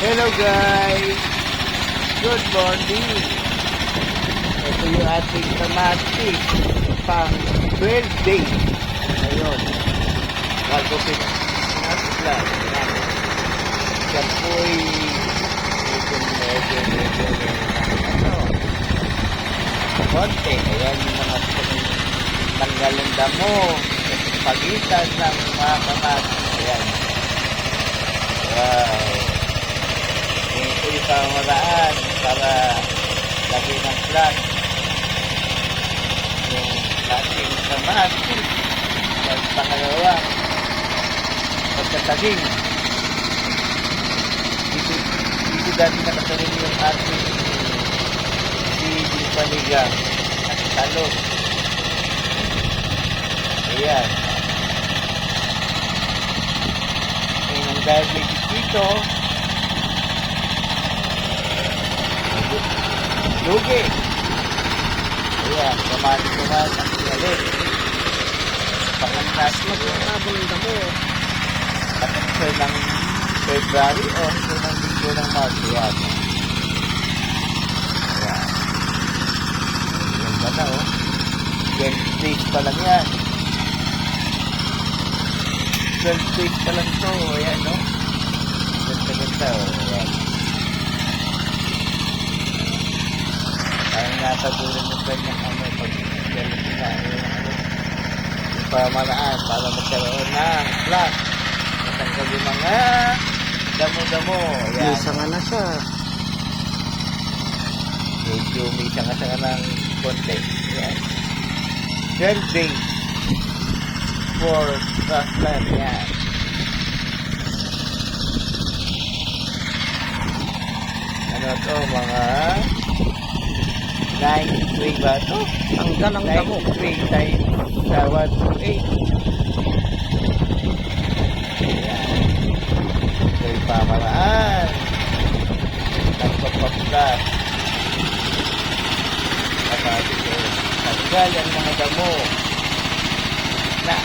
Hello guys! Good morning! Ito yung ating kamatis pang 12 days. Ngayon, bago pinag-vlog. Yan po'y konti. Ayan yung mga tanggal ng damo sa pagitan ng mga kamatis. Ayan. Wow! Ito yung pamamaraan para lagay ng flat yung ating kamatis at pangalawa pagkatalim. Dito dati nakatalim yung ating si panigang at talong. Ayan. Ngayon dahil may dito lugi. Ayan, kumain ang galit. Pangantas mo Magkakabang ng damo. ito ng February o ito ng linggo ng March. Ayan. Ayan. Ayan ba na 12 days pa lang yan. 12 days pa lang ito. Ayan ganda Ayan. Parang natabulan mo kanyang pag-galit na yung pamamaraan para magkaroon ng flat. Matanggal yung mga damo-damo. May sanga na siya. Medyo may sanga-sanga ng konti. Yan. 12 days for transplant. Yan. Ano to mga 93 ba ito? Tanggal ang damo. 93 times sa 1 to 8. Ayan. Ito yung pamaraan ng pagpaplas. Tanggal ang mga damo na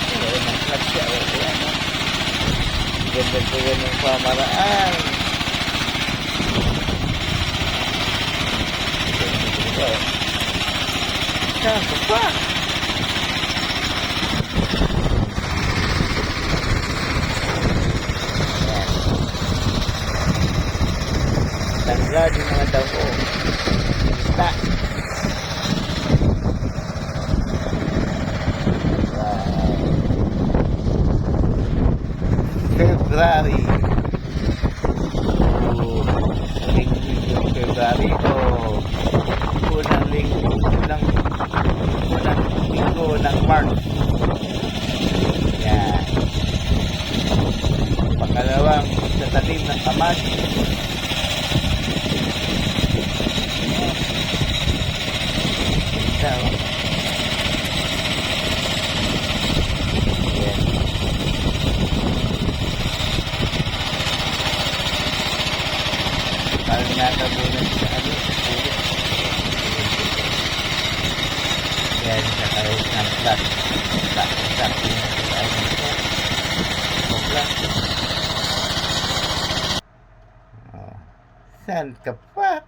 ito yung flat siya. Ganda ko yan yung pamaraan. Saan pa? Tanggal yung mga damo. Basta. Wow. February. February unang linggo ng March. Yan. Pangalawang tatalim ng kamatis. Yan. Parang natabunan sa yan, nakaroon ng flat. Saan ka pa?